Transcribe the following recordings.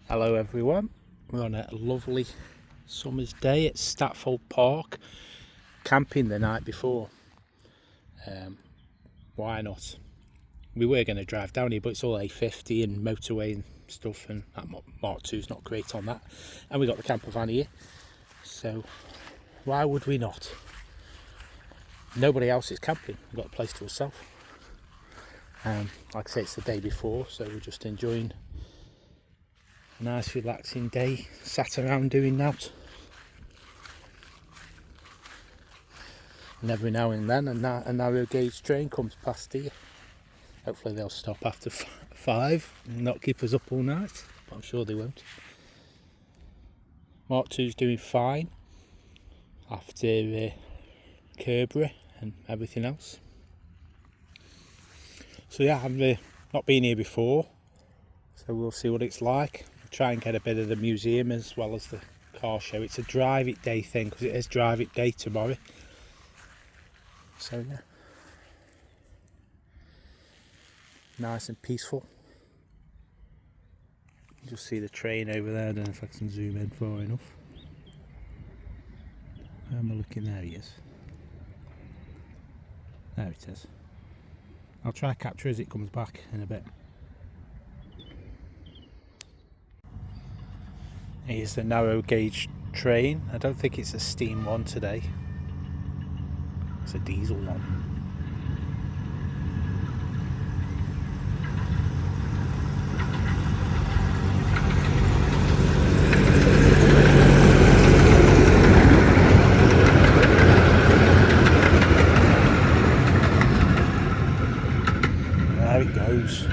Hello everyone, we're on a lovely summer's day at Statfold Park, camping the night before. Why not? We were going to drive down here, but it's all A50 and motorway and stuff, and that Mark 2's not great on that. And we got the camper van here, so why would we not? Nobody else is camping, we've got a place to ourselves. Like I say, it's the day before, so we're just enjoying a nice relaxing day, sat around doing that. And every now and then a narrow gauge train comes past here. Hopefully they'll stop after 5 and not keep us up all night, but I'm sure they won't. Mark 2's doing fine after Kerbury and everything else. So yeah, I've not been here before, so we'll see what it's like. Try and get a bit of the museum as well as the car show. It's a drive it day thing because it is drive it day tomorrow. So yeah, nice and peaceful. Just see the train over there. I don't know if I can zoom in far enough. Where am I looking? There he is. There it is. I'll try to capture as it comes back in a bit. Here's the narrow gauge train. I don't think it's a steam one today. It's a diesel one. There it goes.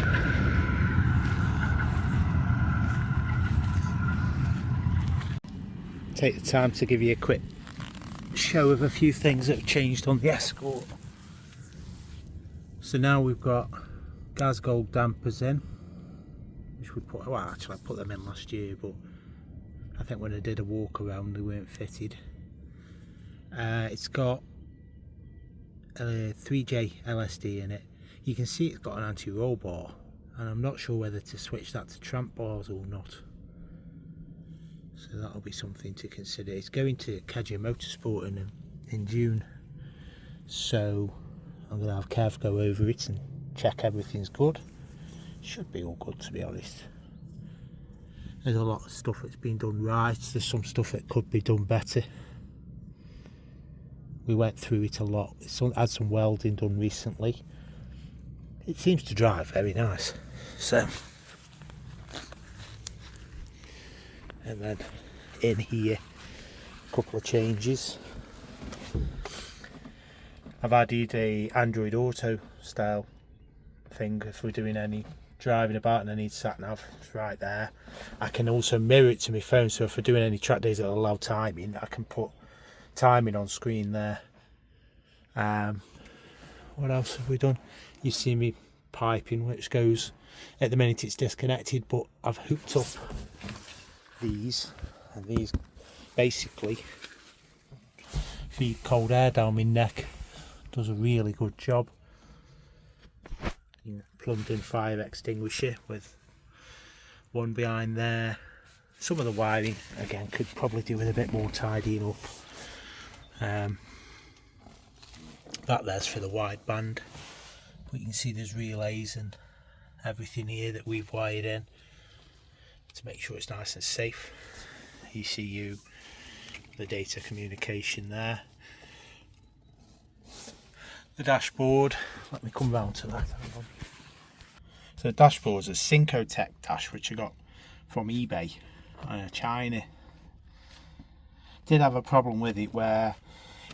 Take the time to give you a quick show of a few things that have changed on the Escort. So now we've got gas gold dampers in, which we put, well actually I put them in last year, but I think when I did a walk around they weren't fitted. It's got a 3J LSD in it. You can see it's got an anti-roll bar, and I'm not sure whether to switch that to tramp bars or not. So that'll be something to consider. It's going to Kedger Motorsport in June, so I'm going to have Kev go over it and check everything's good. Should be all good, to be honest. There's a lot of stuff that's been done right. There's some stuff that could be done better. We went through it a lot. It's had some welding done recently. It seems to drive very nice. So, and then in here, a couple of changes. I've added a Android Auto style thing if we're doing any driving about and I need sat nav. It's right there. I can also mirror it to my phone, so if we're doing any track days that allow timing, I can put timing on screen there. What else have we done? You see me piping, which goes, at the minute it's disconnected, but I've hooked up these, and these basically feed cold air down my neck. Does a really good job. Plugged in fire extinguisher with one behind there. Some of the wiring again could probably do with a bit more tidying up. That there's for the wideband, but you can see there's relays and everything here that we've wired in to make sure it's nice and safe. ECU, the data communication there. The dashboard, let me come round to that. So the dashboard is a Syncotech dash, which I got from eBay, China. Did have a problem with it where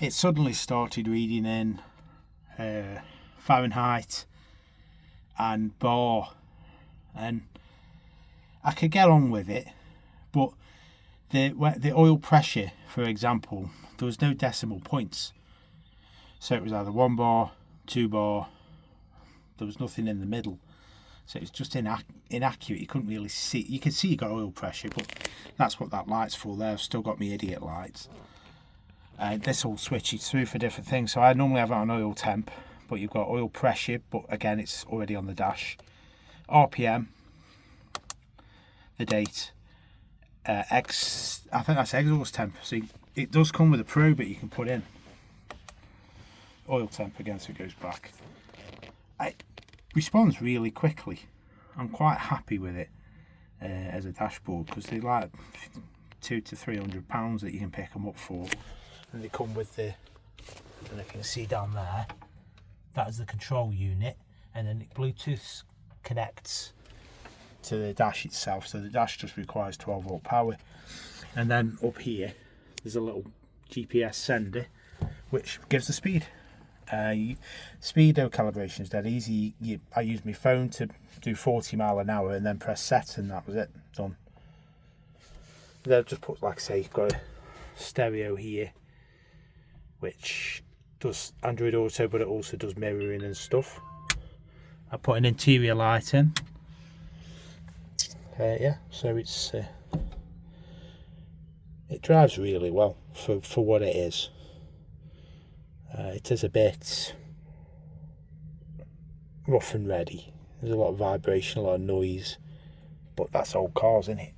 it suddenly started reading in Fahrenheit and bar, and I could get on with it, but the oil pressure, for example, there was no decimal points, so it was either 1 bar, 2 bar, there was nothing in the middle, so it was just inaccurate. You couldn't really see. You can see you got oil pressure, but that's what that light's for there. I've still got my idiot lights. This will switch it through for different things. So I normally have it on oil temp, but you've got oil pressure, but again it's already on the dash. RPM, the date, I think that's exhaust temp. So it does come with a probe that you can put in. Oil temp again, so it goes back. It responds really quickly. I'm quite happy with it as a dashboard, because they're like £200 to £300 that you can pick them up for, and they come with the, I don't know if you can see down there, that is the control unit, and then it Bluetooth connects to the dash itself, so the dash just requires 12 volt power. And then up here there's a little GPS sender which gives the speed. Speedo calibration is dead easy. I used my phone to do 40 mile an hour and then press set, and that was it, done. Then I've just put, like I say, you've got a stereo here which does Android Auto, but it also does mirroring and stuff. I put an interior light in. Yeah, so it drives really well for what it is. It is a bit rough and ready. There's a lot of vibration, a lot of noise, but that's old cars, isn't it?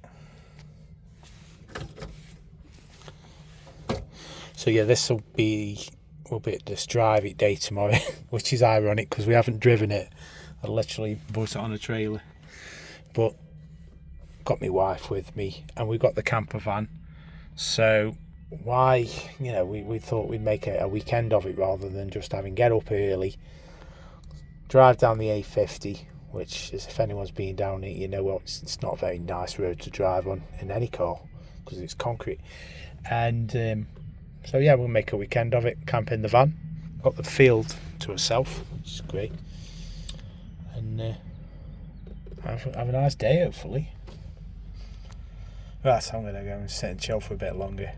So yeah, we'll be this drive it day tomorrow, which is ironic because we haven't driven it. I literally bought it on a trailer, but got my wife with me, and we got the camper van. So why, we thought we'd make a weekend of it rather than just get up early, drive down the A50, which is, if anyone's been down it, it's not a very nice road to drive on in any car because it's concrete. And so yeah, we'll make a weekend of it, camp in the van, got the field to ourselves, which is great, and have a nice day hopefully. Right, so I'm going to go and sit and chill for a bit longer.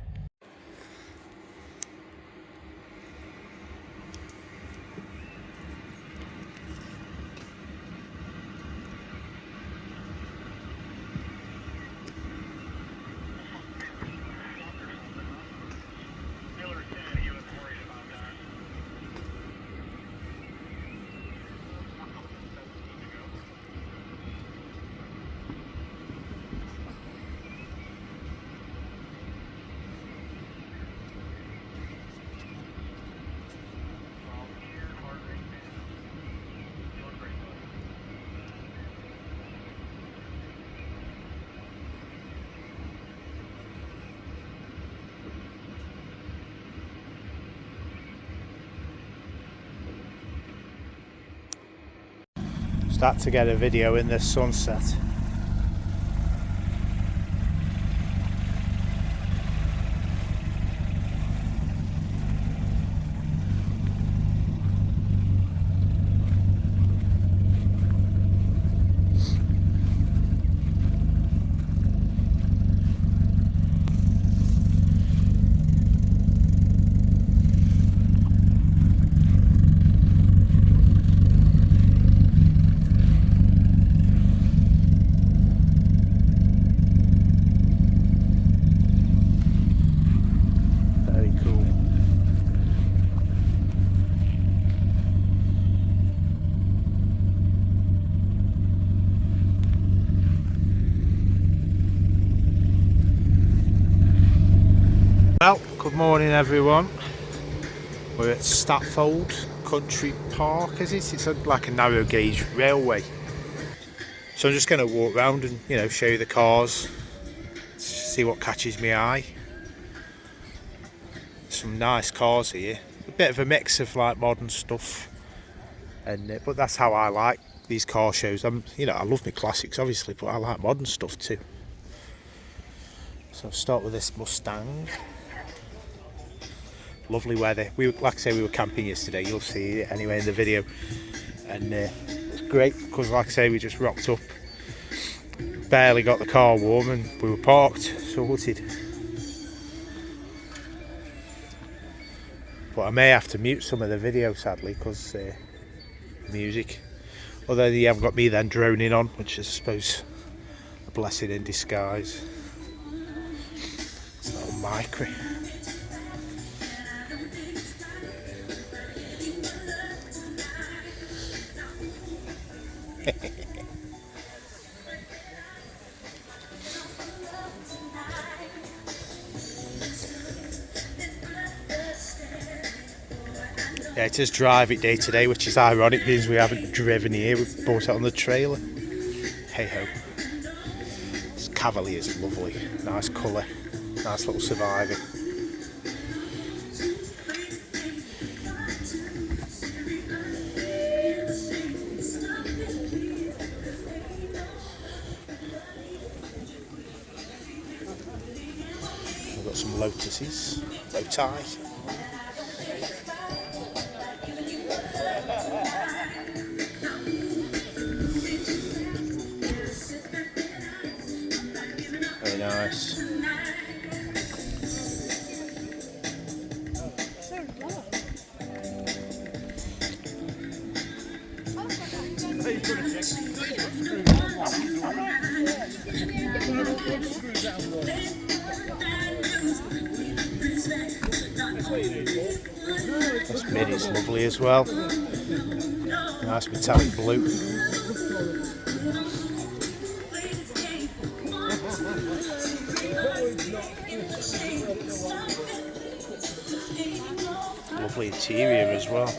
Start to get a video in the sunset. Well, good morning everyone. We're at Statfold Country Park, is it? It's like a narrow gauge railway. So I'm just going to walk around and show you the cars, see what catches my eye. Some nice cars here. A bit of a mix of like modern stuff, and but that's how I like these car shows. I love my classics obviously, but I like modern stuff too. So I'll start with this Mustang. Lovely weather. Like I say, we were camping yesterday. You'll see it anyway in the video, and it's great because, like I say, we just rocked up, barely got the car warm, and we were parked, sorted. But I may have to mute some of the video sadly because music. Although you haven't got me then droning on, which is, I suppose, a blessing in disguise. It's a little micro. Yeah, it is drive it day today, which is ironic because we haven't driven here. We bought it on the trailer. Hey ho. This Cavalier is lovely. Nice colour. Nice little survivor. We've got some lotuses. Loti. Very nice. This mini's lovely as well. Nice metallic blue. Lovely interior as well.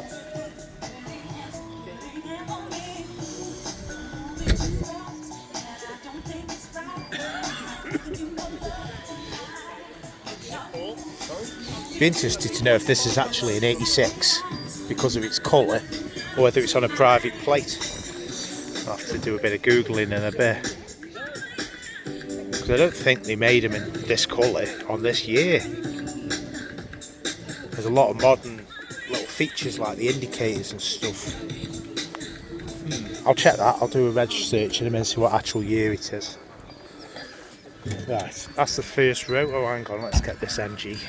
Be interested to know if this is actually an 86 because of its colour, or whether it's on a private plate. I'll have to do a bit of googling in a bit, because I don't think they made them in this colour on this year. There's a lot of modern little features like the indicators and stuff. I'll check that. I'll do a reg search in a minute and see what actual year it is. Right, that's the first row. Oh, hang on, let's get this MG.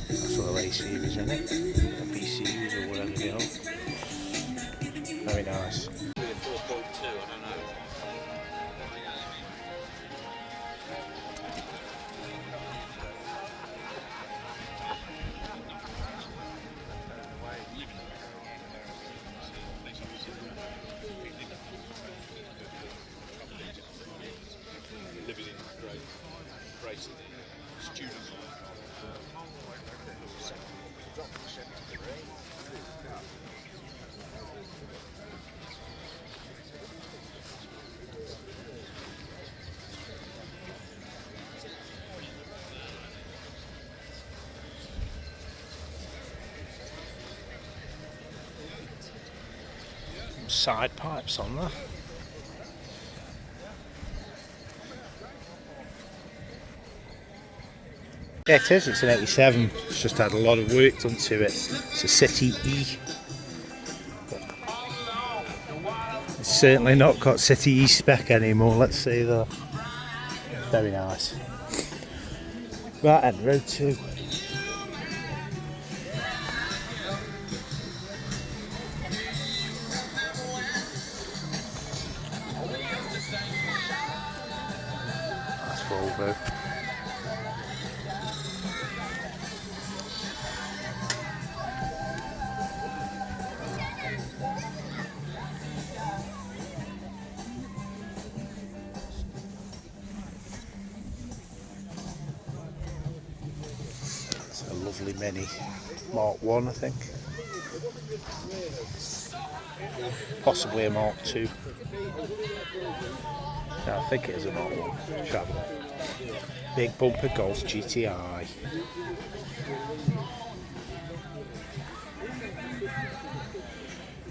That's what the A series, isn't it? Or B series or whatever they are. Very nice. 4.2, I don't know. Living in great students. Side pipes on there. Yeah, it is. It's an 87. It's just had a lot of work done to it. It's a City E. It's certainly not got City E spec anymore, let's say that. Very nice. Right, and row 2. That's Volvo. It's a lovely Mini. Mark 1, I think. Possibly a Mark 2. No, I think it is a Mark 1. Travel. Big bumper Golf GTI.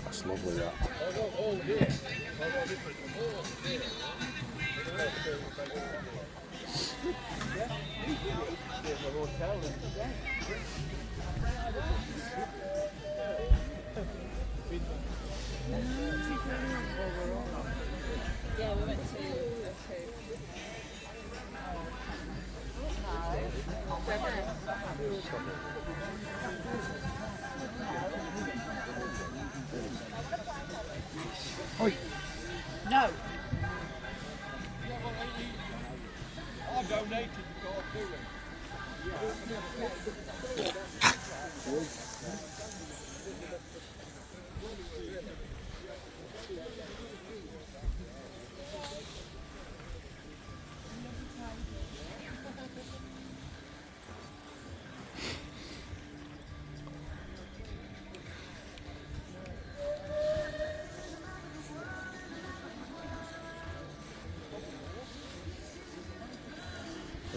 That's lovely, that. Yeah, we went to Oi. No. I donated the car to him.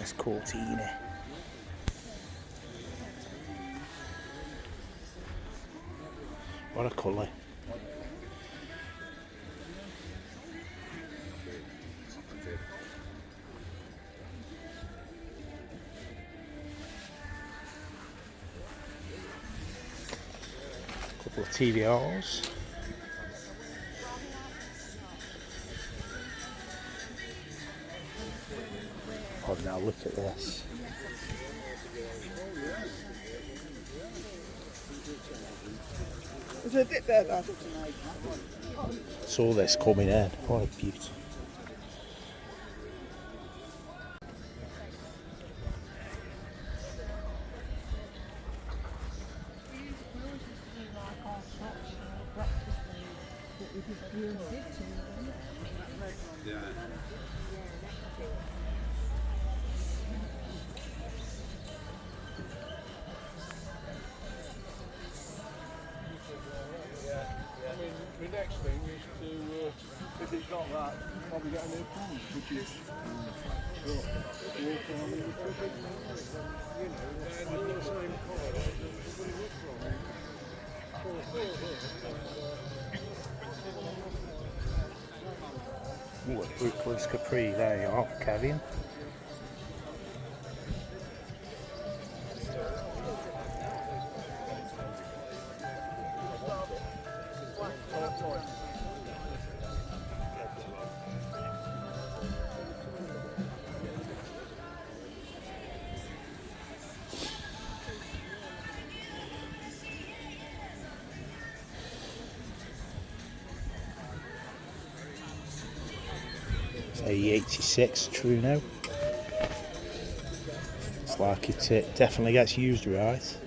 Nice Cortini. What a colour. Couple of TVRs. Oh, now look at this. Is there a dip there, Dad? Saw this coming in. What a beauty. The next thing is to, if it's not that, probably get a new pond, which is walk on the cricket. You know, and all the same colour, everybody looks wrong. Ooh, a Brooklyn's Capri, there you are, Kevin. Say 86 true now. It's like it definitely gets used right,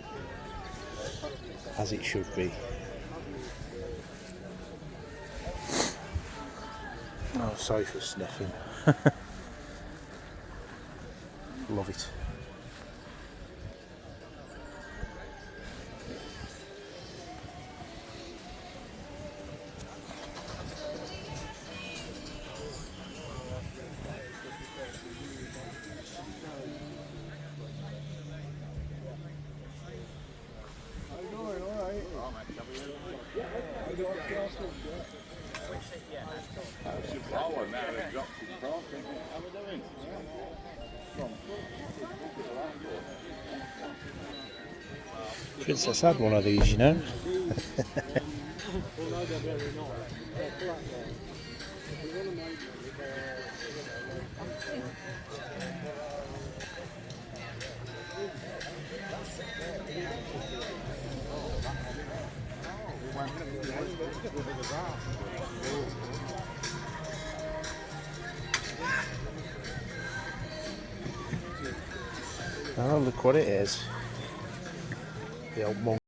as it should be. Oh, sorry for sniffing. Love it. Oh, and now they've dropped his cross, how are we doing? Princess had one of these, you know. Oh, look what it is. The old monk.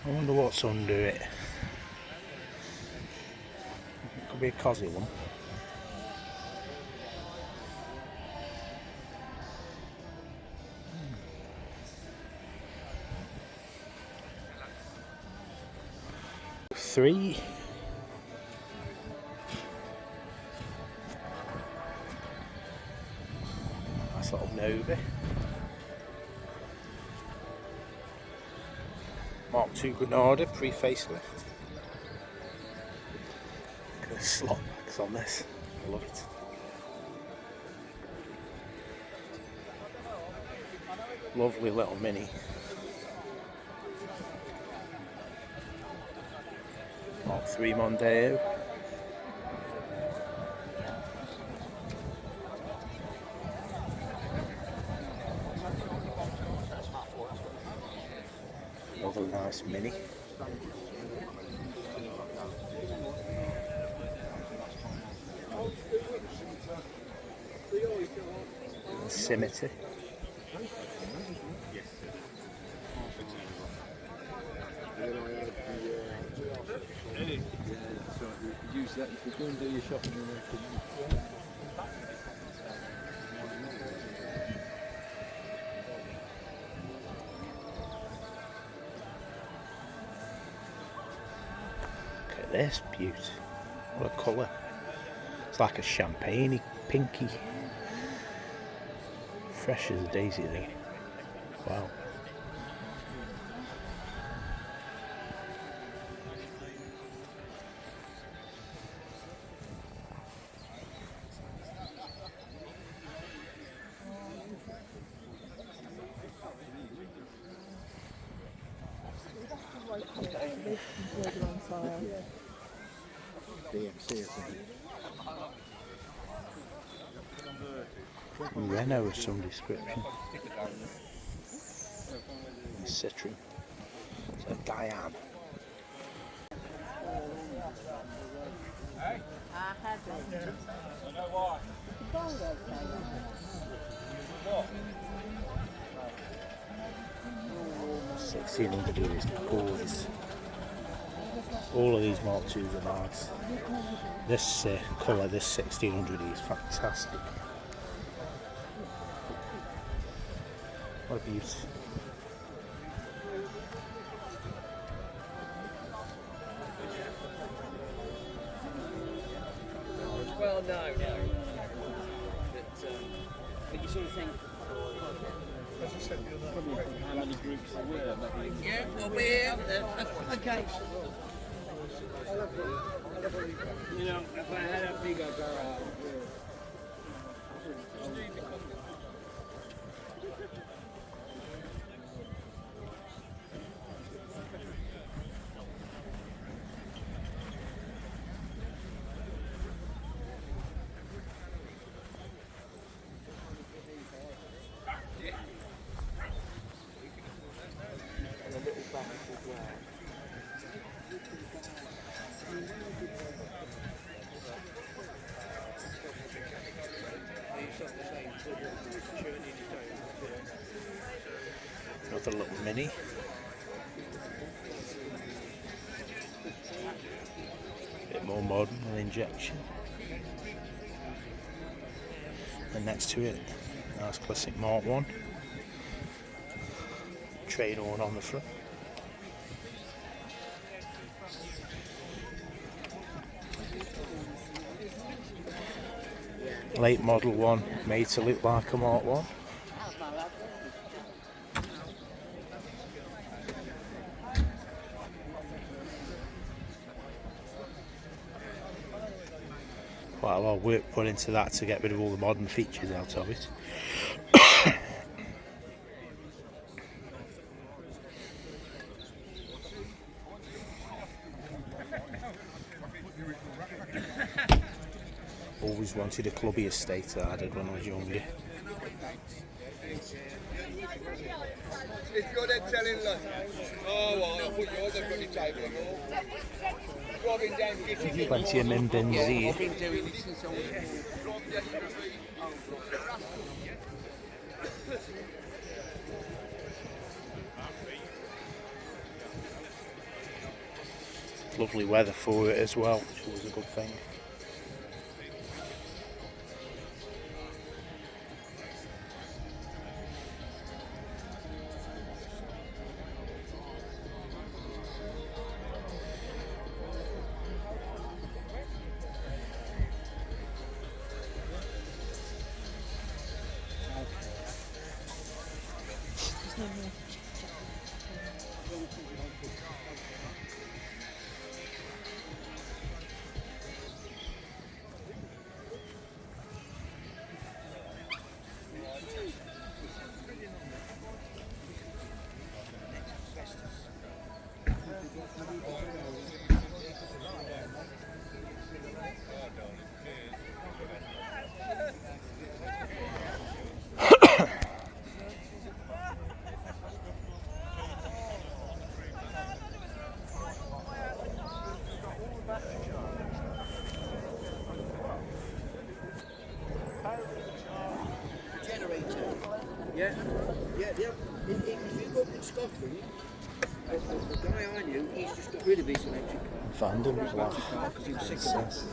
I wonder what's under it. Could be a cosy one. Three. Nice little Nova. Mark II Granada pre-facelift. Look at the slot backs on this. I love it. Lovely little Mini. Mark III Mondeo. Another nice Mini. Symmetry. Use that if you go and do your shopping in there. Look at this beauty. What a colour. It's like a champagne pinky. Fresh as a daisy there. Wow. Renault of some description. Citroen. So Diane. I had it. I know why. What? 1600 is gorgeous. All of these Mark IIs are nice. This colour, this 1600 is fantastic. What a beauty. Well, no. But you sort of think, How many groups there were? Maybe. yeah, well, we're here. Okay. You know, if I had a bigger garage. Another little Mini. Bit more modern with injection. And next to it, nice classic Mark I. Train horn on the front. Late model one, made to look like a Mark I. Quite a lot of work put into that to get rid of all the modern features out of it. Always wanted a clubby estate, I did when I was younger. If you're there telling us, oh, well, I'll put yours up on the table and all. Driving down kitchen. Plenty of min bins here. I've been doing it since I was Lovely weather for it as well, which was a good thing. Yeah, if you go up in Scotland, the guy I knew, he's just got rid of his electric car. Vanden's Electric car because he was sick of it.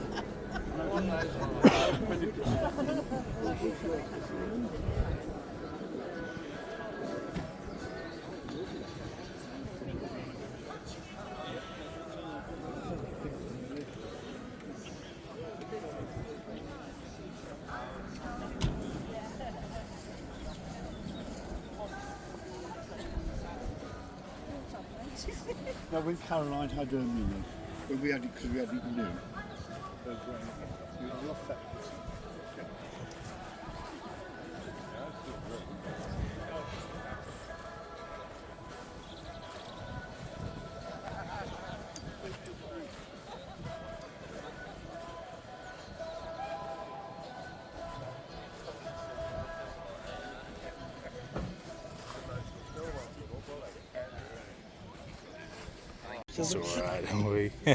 Now when Caroline had her mini, when we had it, because we had it new, you lost that. It's alright, don't worry. I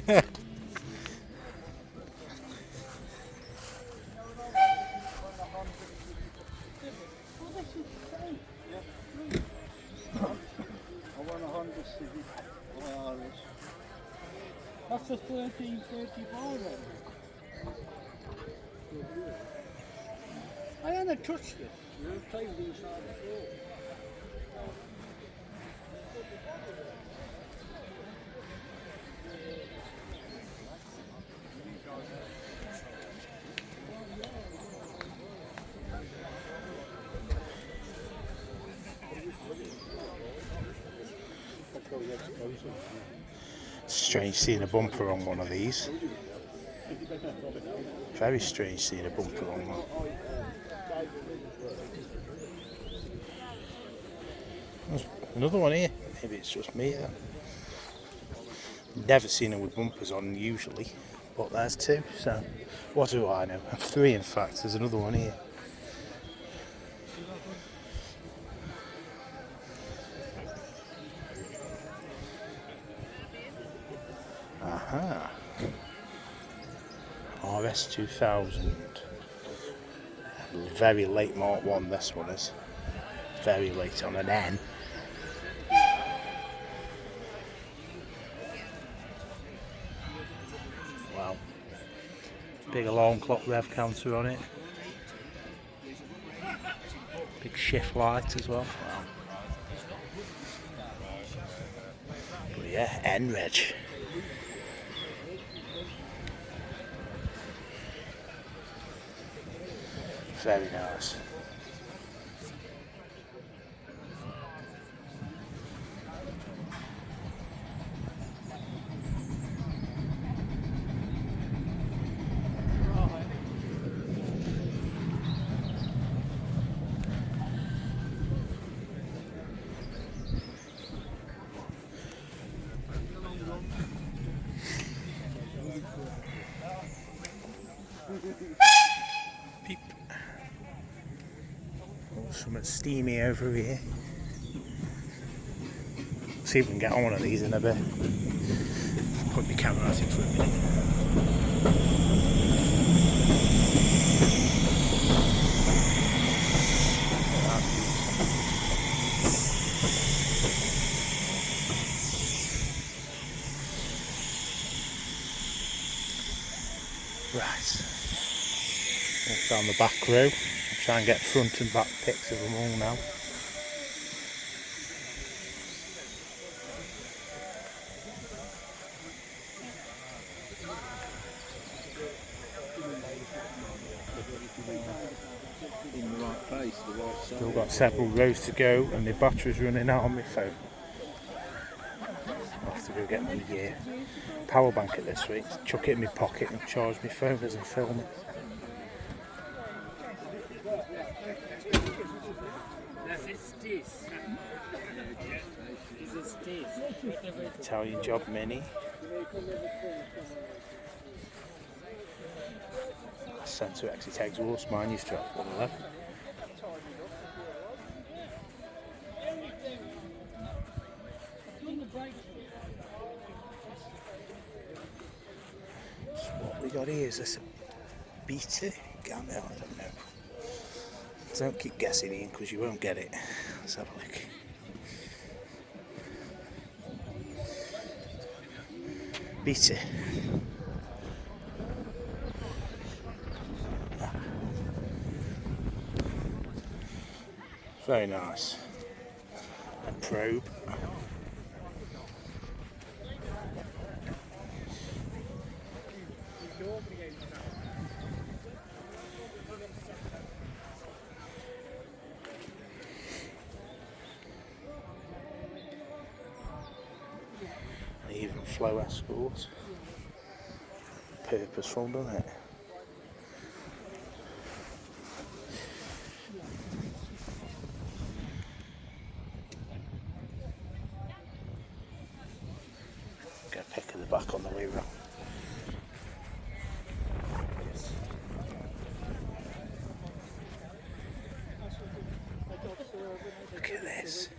want a Honda Civic RS. That's a 1335 I haven't touched it. I've played inside before. Strange seeing a bumper on one of these. Very strange seeing a bumper on one. There's another one here. Maybe it's just me then. Never seen them with bumpers on usually, but there's two. So what do I know? Three in fact. There's another one here. Aha. RS 2000. Very late Mark 1 this one is. Very late on an N. Wow. Big alarm clock rev counter on it. Big shift light as well. Wow. But yeah, N reg. Very nice. Peep. Oh, something steamy over here. See if we can get on one of these in a bit. Put my camera out in for a minute. Right. Walk down the back row. I'll try and get front and back pics of them all now. In the right place, the right side. Still got several rows to go and my battery's running out on my phone. I'll have to go get my power bank at this week, chuck it in my pocket and charge my phone as I'm filming. Italian Job Mini. Centre exit exhaust, mine used to have one of them. So what we got here is this BT? Gamma, I don't know. Don't keep guessing, Ian, because you won't get it. Let's have a look. Beat it. Very nice. A probe. Even flow escorts. Purposeful, doesn't it? Get a pick of the back on the way round. Look at this.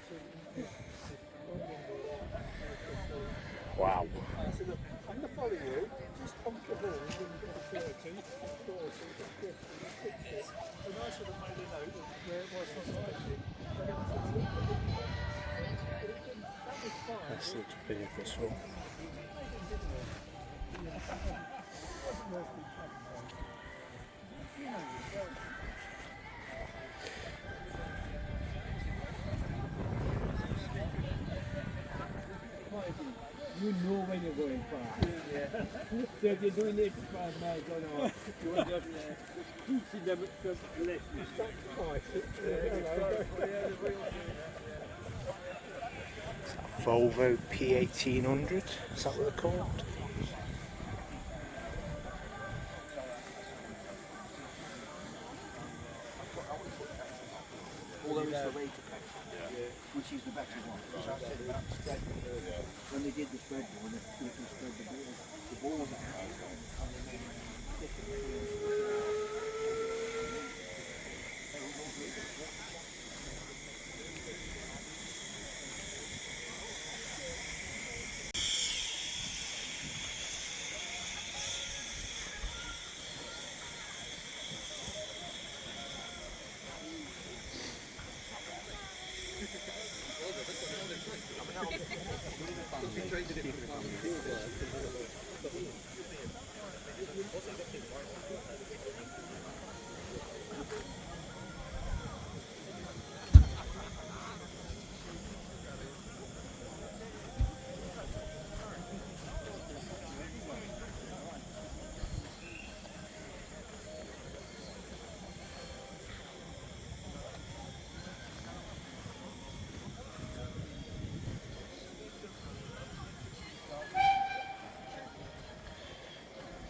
Wow. I'm the following you, just pump the ball into the 30, and I sort of made a note of where it was suspected. That was fine. This looks purposeful. You know when you're going far. Yeah. So if you're doing 85 miles an hour, you're just teaching them the lesson. Volvo P1800, is that what they're called? Although it's the rated which is the better one. As I said about the spread when they did the spread one, they spread the balls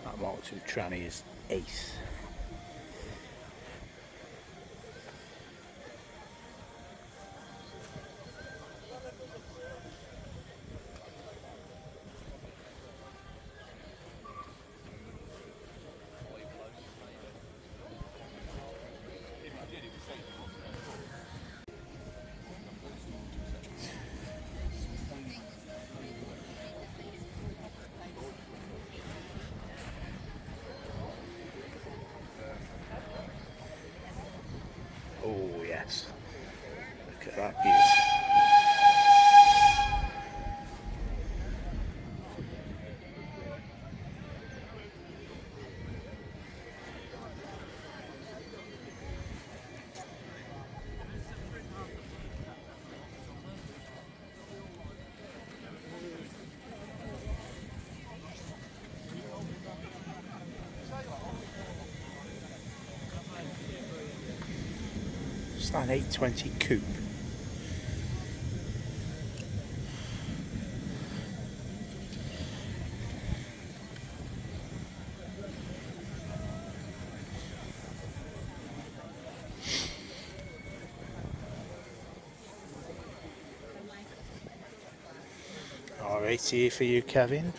That Mark II tranny is ace. Oh yes, look at that beauty. It's an 820 coupe. R80 here for you, Kevin.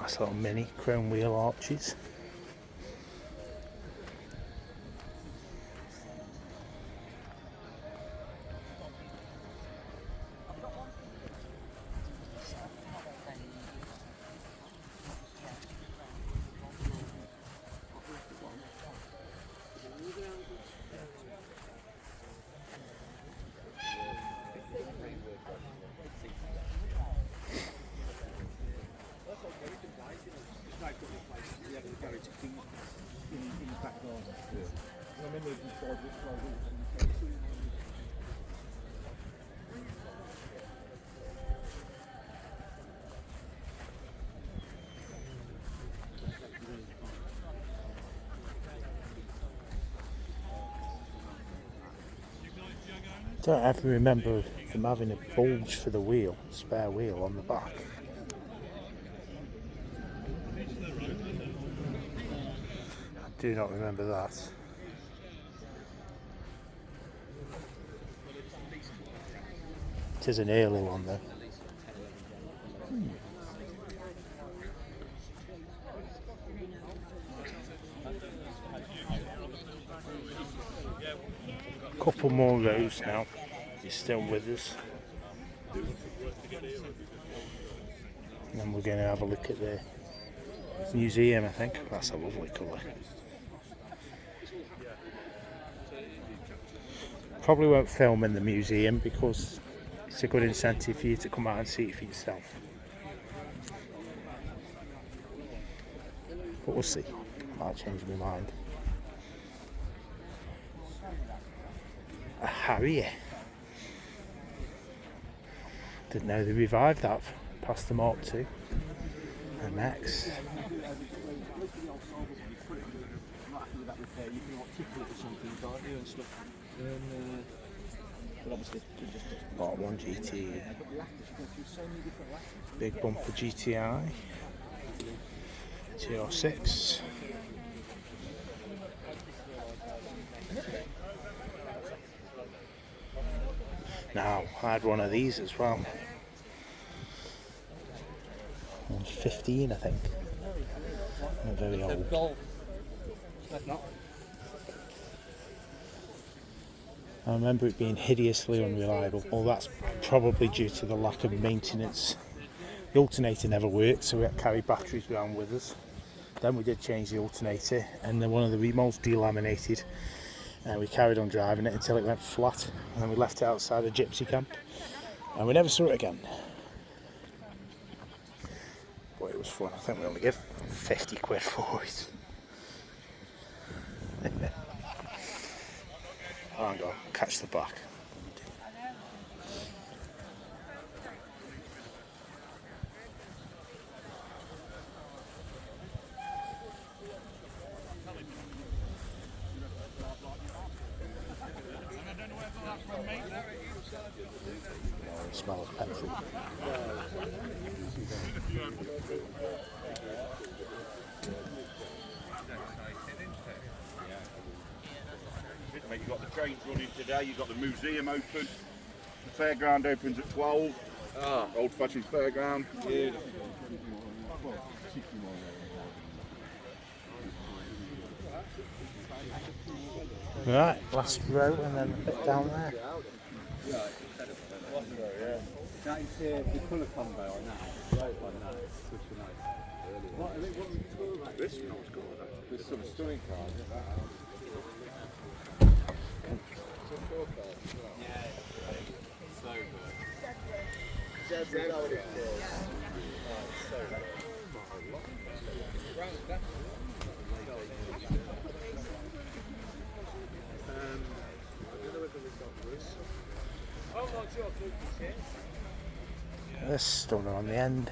Nice little mini chrome wheel arches. Don't ever remember them having a bulge for the wheel, spare wheel on the back. I do not remember that. It is an early one though. Couple more rows now. He's still with us. And then we're going to have a look at the museum, I think. That's a lovely colour. Probably won't film in the museum because it's a good incentive for you to come out and see it for yourself. But we'll see. Might change my mind. A Harrier. Didn't know they revived that past the Mark II. And next. Part 1 GT. Big bumper GTI. TR6. Now, I had one of these as well. I was 15, I think. Not very old. I remember it being hideously unreliable. Well, that's probably due to the lack of maintenance. The alternator never worked, so we had to carry batteries around with us. Then we did change the alternator, and then one of the remolds delaminated. And we carried on driving it until it went flat, and then we left it outside a gypsy camp, and we never saw it again. But it was fun. I think we only gave 50 quid for it. Oh, hang on, catch the back. It smells of petrol. You've got the trains running today, you've got the museum open, the fairground opens at 12. Old fashioned fairground. Yeah. Right, last row and then a bit down there. That is the colour combo on that. Right on that. Which one nice. What would you call that? This one was cool. There's some stunning cars. This stunner on the end.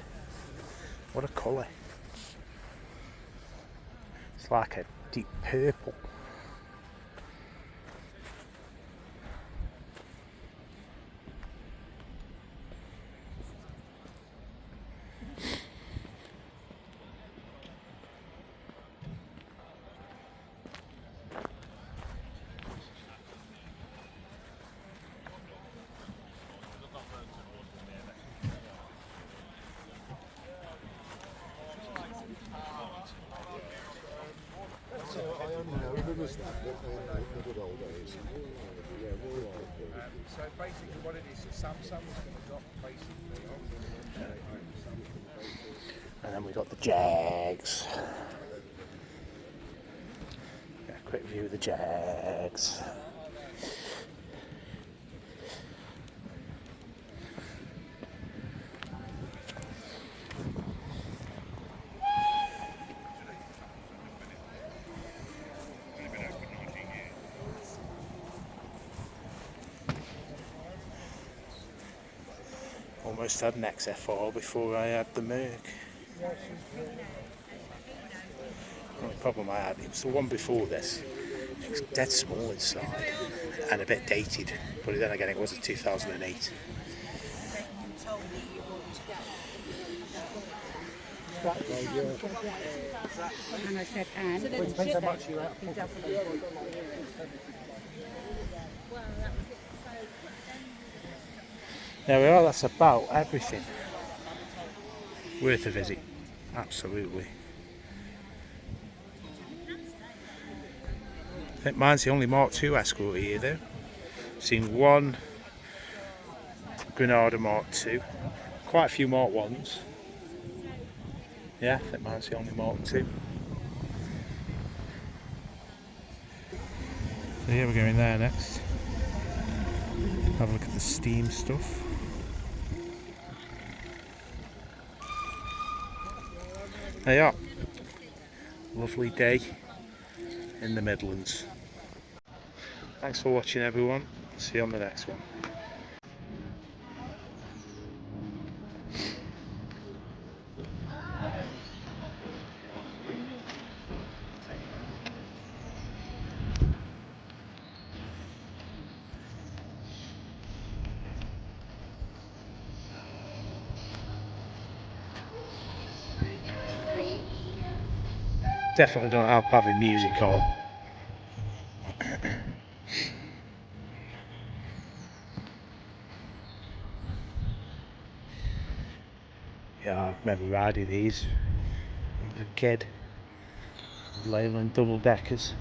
What a colour. It's like a deep purple. So basically what it is, Samsung was going to drop basically on And then we got the Jags. Get a quick view of the Jags. almost had an XFR before I had the Merc. The problem I had, it was the one before this. It was dead small inside and a bit dated, but then again it was a 2008. And I said, and Depends how much you're out. There we are, that's about everything. Worth a visit, absolutely. I think mine's the only Mark II Escort here though. Seen one Granada Mark II, quite a few Mark 1s. Yeah, I think mine's the only Mark II. So yeah, we're going there next. Have a look at the steam stuff. There you are. Lovely day in the Midlands. Thanks for watching everyone. See you on the next one. Definitely don't help having music on. Yeah, I remember riding these as a kid. Leyland double deckers.